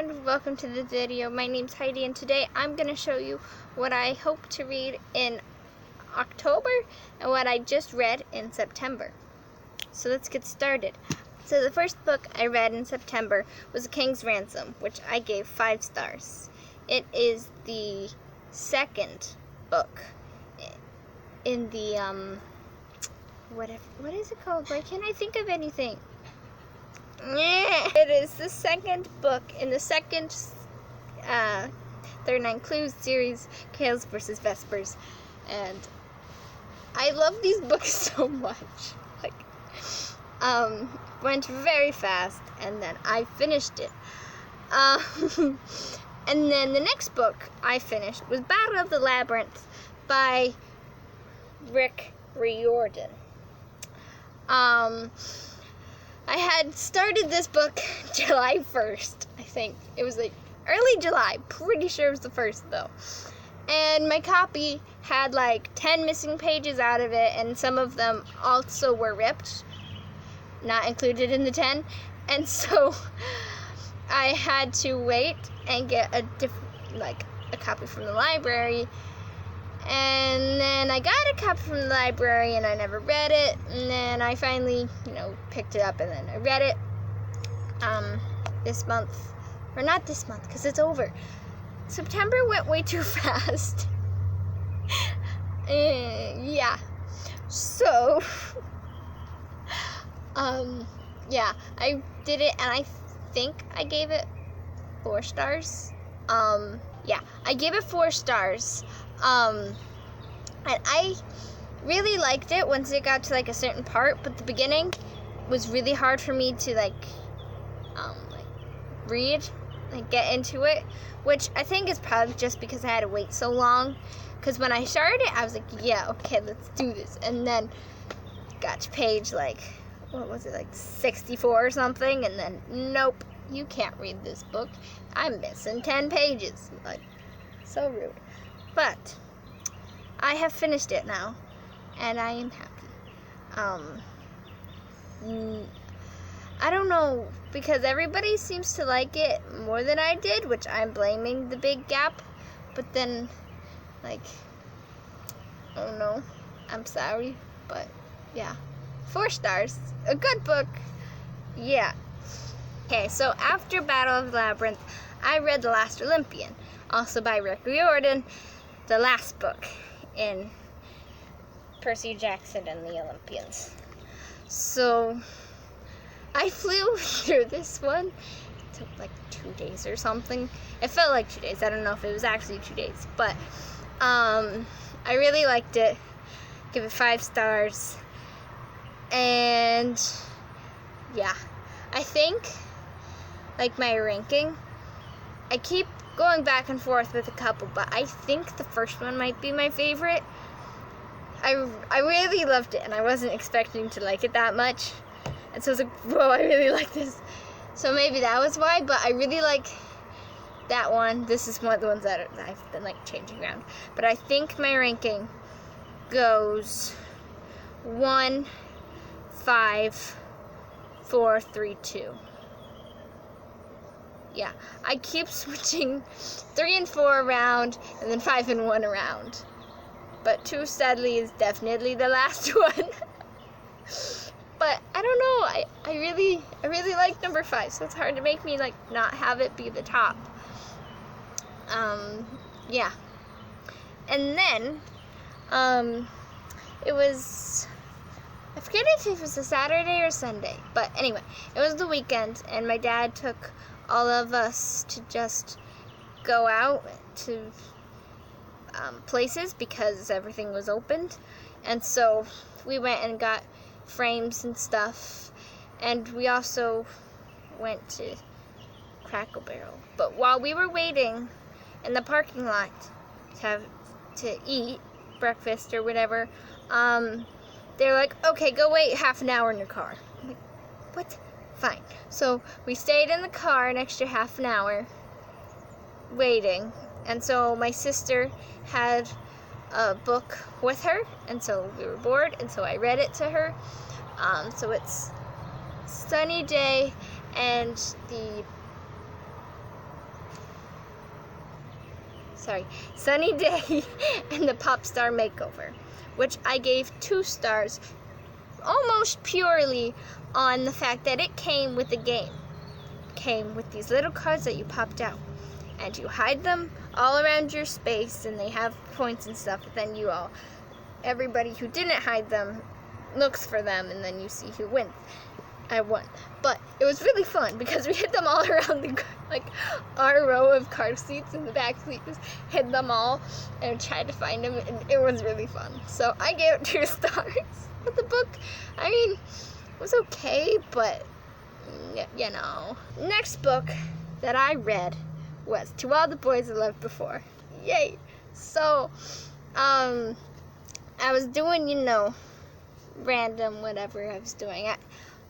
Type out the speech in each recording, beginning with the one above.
everyone, welcome to the video. My name's Heidi and today I'm going to show you what I hope to read in October and what I just read in September. So let's get started. So the first book I read in September was The King's Ransom, which I gave 5 stars. It is the second book in the, what is it called? Why can't I think of anything? It is the second book in the second 39 Clues series, Chaos vs. Vespers, and I love these books so much. Went very fast, and then I finished it. And then the next book I finished was Battle of the Labyrinth by Rick Riordan. I had started this book July 1st, I think. It was like early July, pretty sure it was the 1st though. And my copy had like 10 missing pages out of it, and some of them also were ripped, not included in the 10. And so I had to wait and get a copy from the library. And then I got a copy from the library and I never read it. And then I finally, picked it up and then I read it this month. Or not this month, because it's over. September went way too fast. Yeah. So, yeah, I did it and I think I gave it 4 stars. Yeah, I gave it 4 stars. And I really liked it once it got to a certain part, but the beginning was really hard for me to read, get into it, which I think is probably just because I had to wait so long. Because when I started it, I was like, yeah, okay, let's do this. And then got to page 64 or something, and then nope, you can't read this book. I'm missing 10 pages. So rude. But I have finished it now, and I am happy. I don't know, because everybody seems to like it more than I did, which I'm blaming the big gap. But then, I don't know. I'm sorry, but yeah. 4 stars. A good book. Yeah. Okay, so after Battle of the Labyrinth, I read The Last Olympian, also by Rick Riordan, the last book in Percy Jackson and the Olympians. So I flew through this one. It took 2 days or something. It felt like 2 days. I don't know if it was actually 2 days, but I really liked it. Give it 5 stars. And yeah, I think my ranking, I keep going back and forth with a couple, but I think the first one might be my favorite. I really loved it, and I wasn't expecting to like it that much. And so I was like, whoa, I really like this. So maybe that was why, but I really like that one. This is one of the ones that I've been changing around. But I think my ranking goes 1, 5, 4, 3, 2. Yeah, I keep switching 3 and 4 around, and then 5 and 1 around. But 2, sadly, is definitely the last one. But I don't know. I really like number 5, so it's hard to make me not have it be the top. Yeah. And then it was, I forget if it was a Saturday or Sunday, but anyway, it was the weekend, and my dad took all of us to just go out to places because everything was opened. And so we went and got frames and stuff, and we also went to Cracker Barrel. But while we were waiting in the parking lot to eat breakfast or whatever, they're like, okay, go wait half an hour in your car. I'm like, what? Fine. So we stayed in the car an extra half an hour waiting. And so my sister had a book with her, and so we were bored, and so I read it to her. So it's sunny day, and the Sunny Day and the Pop Star Makeover, which I gave 2 stars almost purely on the fact that it came with a game. It came with these little cards that you popped out, and you hide them all around your space, and they have points and stuff, but then everybody who didn't hide them looks for them, and then you see who wins. I won. But it was really fun because we hid them all around our row of car seats, and the back seat just hid them all and tried to find them, and it was really fun. So I gave it 2 stars. But the book, I mean, was okay, but you know. Next book that I read was To All the Boys I Loved Before. Yay! So, I was doing, random whatever I was doing.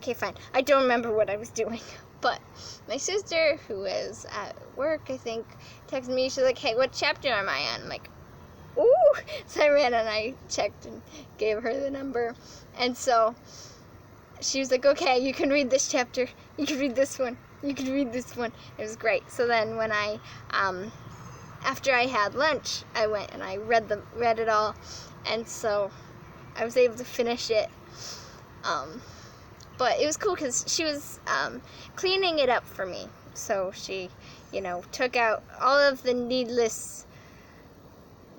Okay, fine. I don't remember what I was doing. But my sister, who is at work, I think, texted me. She's like, hey, what chapter am I on? I'm like, ooh! So I ran and I checked and gave her the number. And so she was like, okay, you can read this chapter. You can read this one. You can read this one. It was great. So then when I, after I had lunch, I went and I read it all. And so I was able to finish it. But it was cool because she was cleaning it up for me. So she, took out all of the needless,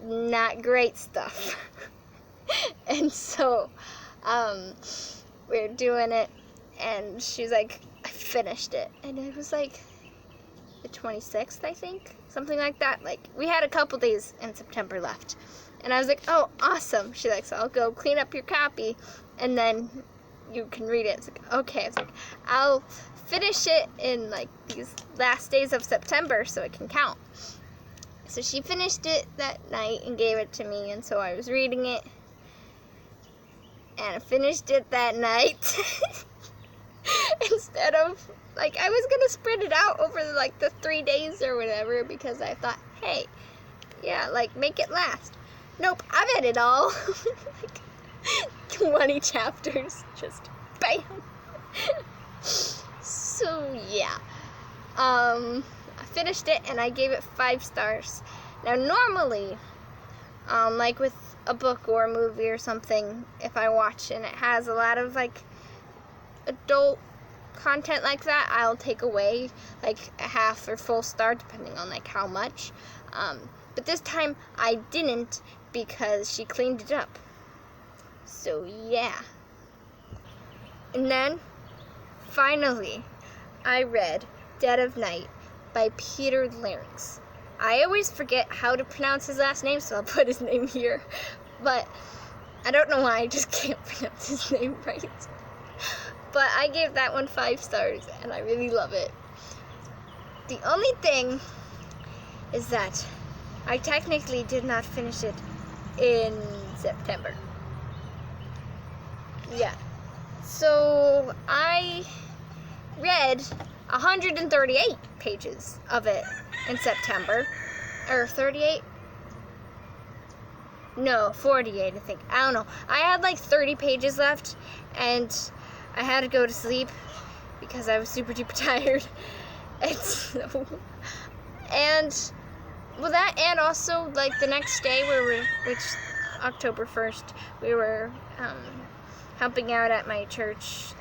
not great stuff. And so we're doing it, and she's like, I finished it. And it was like the 26th, I think, something like that. Like, we had a couple days in September left. And I was like, oh, awesome. She's like, so I'll go clean up your copy, and then you can read it. It's like, okay. I was like, I'll finish it in these last days of September so it can count. So she finished it that night and gave it to me, and so I was reading it, and I finished it that night. Instead of, I was gonna spread it out over the 3 days or whatever, because I thought, hey, yeah, make it last. Nope, I've had it all. 20 chapters, just bam. So yeah, I finished it and I gave it 5 stars. Now normally, with a book or a movie or something, if I watch and it has a lot of adult content like that, I'll take away a half or full star depending on how much. But this time I didn't, because she cleaned it up. So yeah. And then finally I read Dead of Night by Peter Larynx. I always forget how to pronounce his last name, so I'll put his name here. But I don't know why, I just can't pronounce his name right. But I gave that one 5 stars, and I really love it. The only thing is that I technically did not finish it in September. Yeah. So I read 138 pages of it in September. Or 38? No, 48, I think. I don't know. I had 30 pages left, and I had to go to sleep because I was super duper tired. And also the next day which October 1st, we were helping out at my church.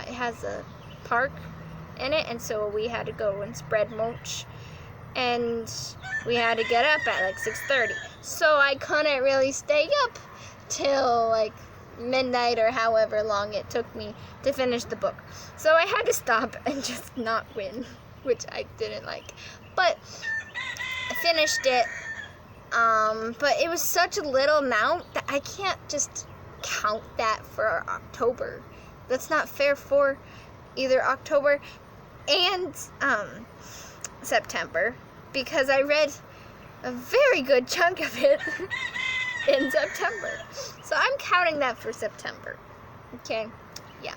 It has a park in it, and so we had to go and spread mulch, and we had to get up at 6:30. So I couldn't really stay up till midnight or however long it took me to finish the book. So I had to stop and just not win, which I didn't like. But I finished it, but it was such a little amount that I can't just count that for October. That's not fair for either October and September, because I read a very good chunk of it in September. So I'm counting that for September. Okay? Yeah.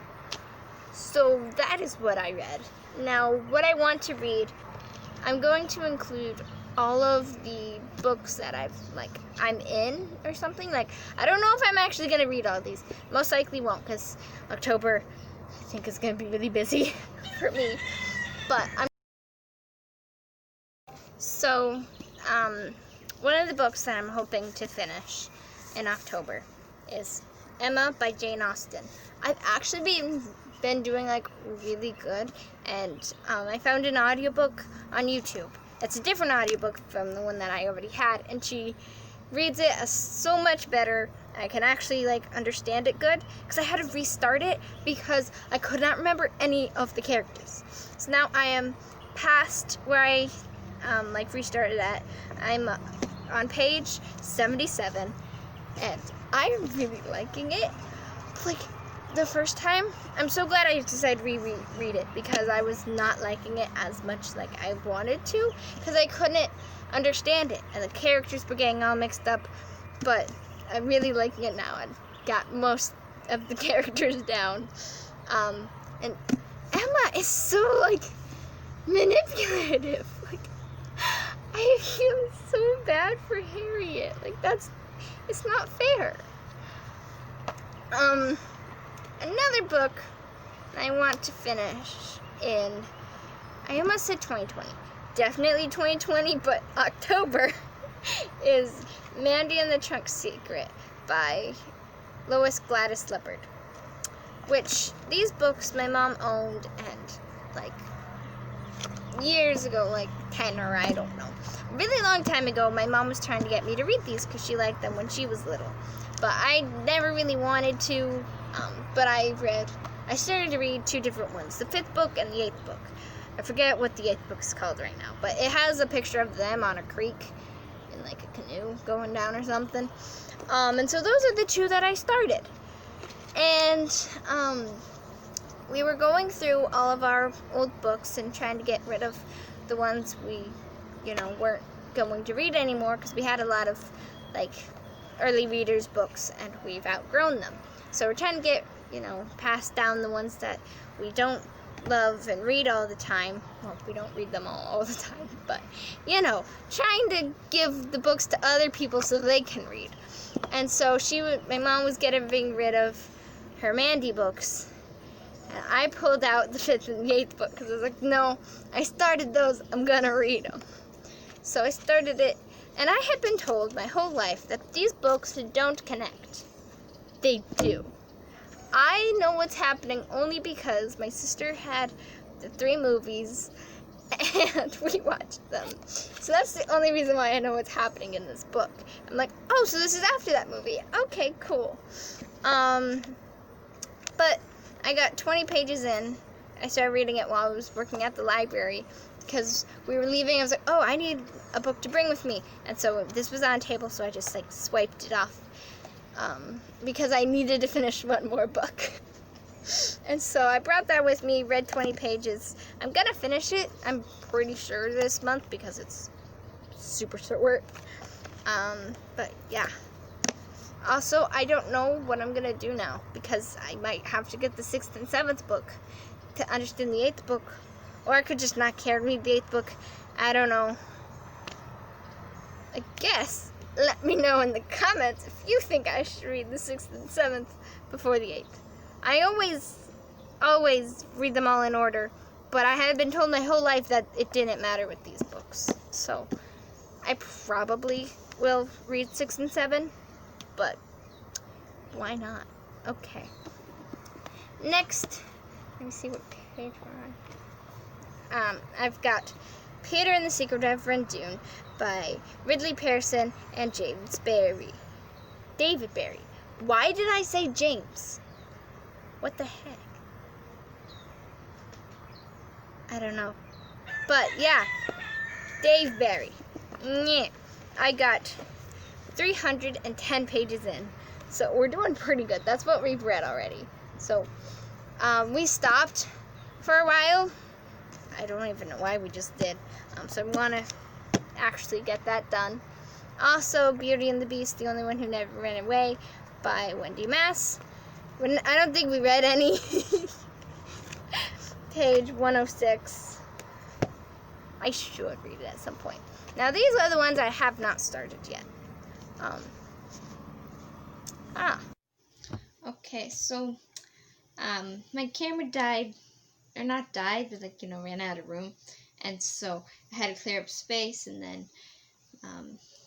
So that is what I read. Now, what I want to read, I'm going to include all of the books that I'm in or something. I don't know if I'm actually going to read all these. Most likely won't, because October, I think, is going to be really busy for me. But one of the books that I'm hoping to finish in October is Emma by Jane Austen. I've actually been doing like really good, and I found an audiobook on YouTube. It's a different audiobook from the one that I already had, and she reads it so much better. I can actually like understand it good because I had to restart it because I could not remember any of the characters. So now I am past where I like restarted at. I'm on page 77, and I'm really liking it. Like the first time, I'm so glad I decided to reread it because I was not liking it as much like I wanted to because I couldn't understand it and the characters were getting all mixed up. But I'm really liking it now. I've got most of the characters down. And Emma is so like manipulative. Like I feel so bad for Harriet. Like it's not fair. Another book I want to finish in, I almost said 2020. Definitely 2020, but October is Mandy and the Trunk Secret by Lois Gladys Leopard. Which, these books my mom owned, and like years ago, like 10 or I don't know. A really long time ago, my mom was trying to get me to read these because she liked them when she was little. But I never really wanted to, but I started to read two different ones, the 5th book and the 8th book. I forget what the 8th book is called right now, but it has a picture of them on a creek in like a canoe going down or something. And so those are the two that I started. And we were going through all of our old books and trying to get rid of the ones we, weren't going to read anymore because we had a lot of like early readers books and we've outgrown them. So we're trying to get, pass down the ones that we don't love and read all the time. Well, we don't read them all the time, but, trying to give the books to other people so they can read. And so my mom was getting rid of her Mandy books. And I pulled out the 5th and the 8th book because I was like, no, I started those, I'm going to read them. So I started it, and I had been told my whole life that these books don't connect. They do. I know what's happening only because my sister had the 3 movies, and we watched them. So that's the only reason why I know what's happening in this book. I'm like, oh, so this is after that movie. Okay, cool. But I got 20 pages in. I started reading it while I was working at the library because we were leaving. I was like, oh, I need a book to bring with me. And so this was on a table, so I just like swiped it off because I needed to finish one more book. And so I brought that with me, read 20 pages. I'm going to finish it, I'm pretty sure, this month because it's super short. But yeah. Also, I don't know what I'm going to do now because I might have to get the 6th and 7th book to understand the 8th book. Or I could just not care to read the 8th book. I don't know. I guess let me know in the comments if you think I should read the 6th and 7th before the 8th. I always read them all in order, but I have been told my whole life that it didn't matter with these books. So I probably will read 6 and 7, but why not? Okay. Next, let me see what page we're on. I've got Peter and the Secret of Rendune by Ridley Pearson and James Barrie. David Barrie. Why did I say James? What the heck? I don't know. But yeah, Dave Barrie. Yeah. I got 310 pages in. So we're doing pretty good. That's what we've read already. So we stopped for a while. I don't even know why we just did. So we want to actually get that done. Also, Beauty and the Beast, The Only One Who Never Ran Away by Wendy Mass. I don't think we read any. Page 106. I should read it at some point. Now, these are the ones I have not started yet. Okay, so, my camera died, or not died, but ran out of room, and so I had to clear up space, and then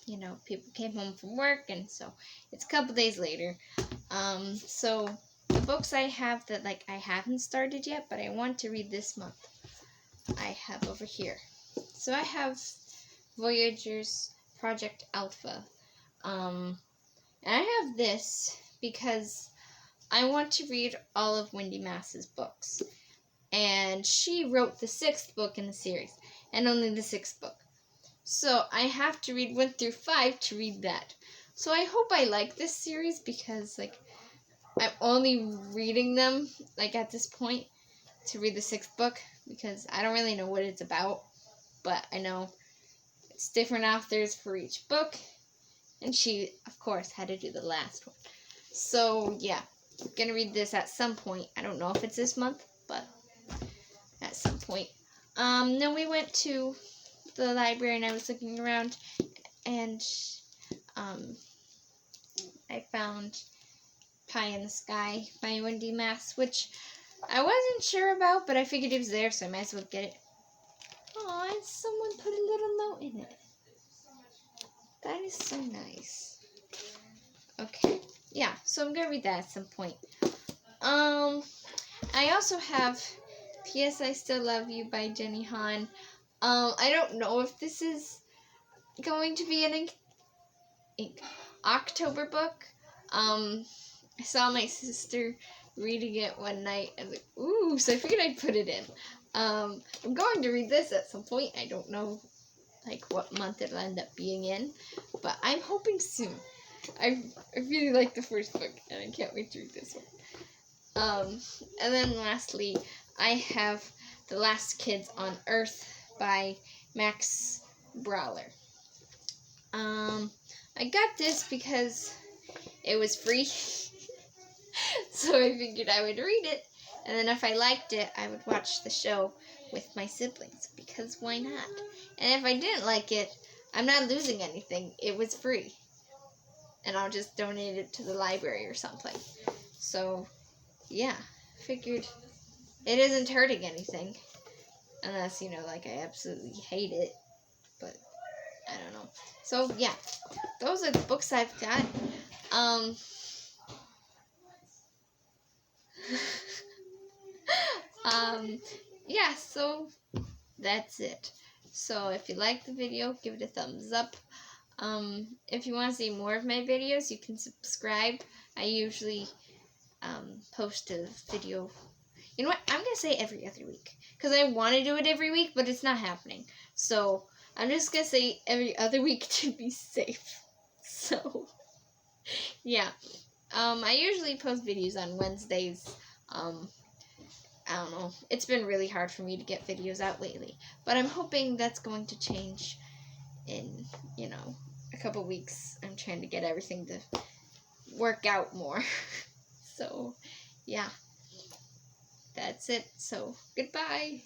you know, people came home from work, and so it's a couple days later. So the books I have that like I haven't started yet, but I want to read this month, I have over here. So I have Voyager's Project Alpha. And I have this because I want to read all of Wendy Mass's books. And she wrote the 6th book in the series, and only the 6th book. So I have to read 1 through 5 to read that. So I hope I like this series because, like, I'm only reading them, like, at this point to read the 6th book because I don't really know what it's about. But I know it's different authors for each book. And she, of course, had to do the last one. So, yeah. I'm going to read this at some point. I don't know if it's this month, but at some point. Then we went to the library and I was looking around and I found Pie in the Sky by Wendy Mass, which I wasn't sure about, but I figured it was there, so I might as well get it. Aw, and someone put a little note in it. That is so nice. Okay, yeah, so I'm gonna read that at some point. I also have P.S. I Still Love You by Jenny Han. I don't know if this is going to be an October book. I saw my sister reading it one night and was like, ooh, so I figured I'd put it in. I'm going to read this at some point. I don't know like what month it'll end up being in, but I'm hoping soon. I really like the first book and I can't wait to read this one. And then lastly, I have The Last Kids on Earth by Max Brawler. I got this because it was free, so I figured I would read it, and then if I liked it, I would watch the show with my siblings, because why not? And if I didn't like it, I'm not losing anything. It was free, and I'll just donate it to the library or something. So, yeah, figured it isn't hurting anything, unless, you know, like I absolutely hate it, but I don't know. So, yeah, those are the books I've got. Yeah, so that's it. So if you like the video, give it a thumbs up. If you want to see more of my videos, you can subscribe. I usually post a video. You know what? I'm going to say every other week. Because I want to do it every week, but it's not happening. So I'm just going to say every other week to be safe. So, yeah. I usually post videos on Wednesdays. I don't know. It's been really hard for me to get videos out lately. But I'm hoping that's going to change in, you know, a couple weeks. I'm trying to get everything to work out more. So, yeah. That's it. So, goodbye.